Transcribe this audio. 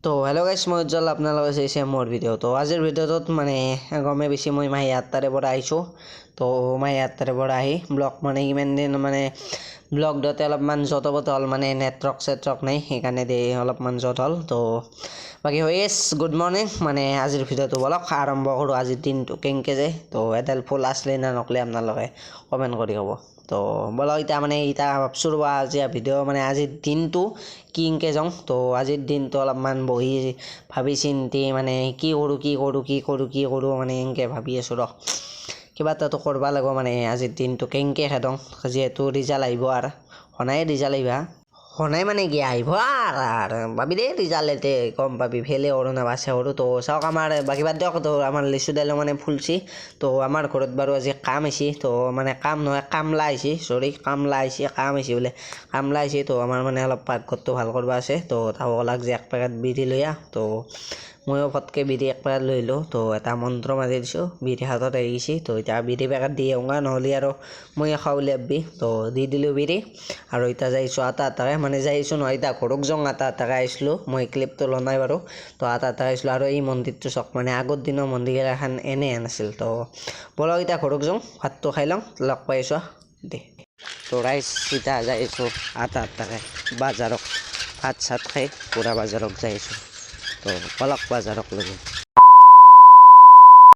তো হেল্ল' গাইছ মই উজ্জ্বল আপোনালোকে চাইছে মোৰ ভিডিঅ' তো আজিৰ ভিডিঅ'টোত মানে গমে বেছি মই মাহী আঠটাৰে পৰা আহিছোঁ তো মাহী আঠটাৰে পৰা আহি ব্লগ মানে ইমান দিন মানে ব্লগ দিওঁতে অলপমান জটপট হ'ল মানে নেটৱৰ্ক নাই সেইকাৰণে অলপমান জট হ'ল তো বাকী য়েছ গুড মৰ্ণিং মানে আজিৰ ভিডিঅ'টো বলক আৰম্ভ কৰোঁ আজিৰ দিনটো কেনেকৈ যায় তো এডাল ফুল আসলে না নকলে আপোনালোকে কমেণ্ট কৰি ক'ব তো বলক এতিয়া মানে এতিয়া ভাবছোঁ ৰ'বা আজি ভিডিঅ' মানে আজিৰ দিনটো কিনকৈ যাওঁ তো আজিৰ দিনটো অলপমান বহি ভাবি চিন্তি মানে কি কৰোঁ মানে এনেকৈ ভাবি আছোঁ ৰ কিবা এটাতো কৰিব লাগিব মানে আজিৰ দিনটো কেনেকৈ খেদোঁ যিহেতু ৰিজাল্ট আহিব আৰু শুনাই ৰিজাল্ট আহিবা শুনাই মানে কি আহিব আৰু ভাবি দেই ৰিজাল্ট এতে গম পাবি ফেলে কৰোঁ না বাছে কৰোঁ তো চাওক আমাৰ বাকী বাদ দিয়ক তো আমাৰ লিচু দাইলো মানে ফুলছি তো আমাৰ ঘৰত বাৰু আজি কাম আহিছে তো মানে কাম নহয় কামলা আহিছে কামলা আহিছে বোলে কামলা আহিছে তো আমাৰ মানে অলপ পাকঘৰটো ভাল কৰিব আছে তো তাকো লাগছে এক পেকেট বিড়ি লৈ আহ তো ময়ো ফটকৈ বিড়ি এক পেকেট লৈ আহিলোঁ তো এটা মন্ত্ৰ মাৰি দিছোঁ বিড়ি হাতত আহি গৈছে তো এতিয়া বিড়ি পেকেট দি আহোঁগা নহ'লে আৰু মই খাওঁ বুলি ভাবি তো দি দিলোঁ বিড়ি আৰু এতিয়া যাইছোঁ আটাকে মানে যাইছোঁ নহয় এতিয়া ঘৰক যাওঁ আটাকে আহিছিলোঁ মই ক্লিপটো লোৱা নাই বাৰু তো আটাকে আহিছিলোঁ আৰু এই মন্দিৰটো চাওক মানে আগৰ দিনৰ মন্দিৰ এখন এনে নাছিল তো বলক এতিয়া ঘৰক যাওঁ ভাতটো খাই লওঁ লগ পাই আছোঁ দে তো ৰাইজ এতিয়া যাইছোঁ আটাকে বাজাৰক ভাত চাত খাই পূৰা বাজাৰক যাইছোঁ তো বলক বাজাৰক লৈ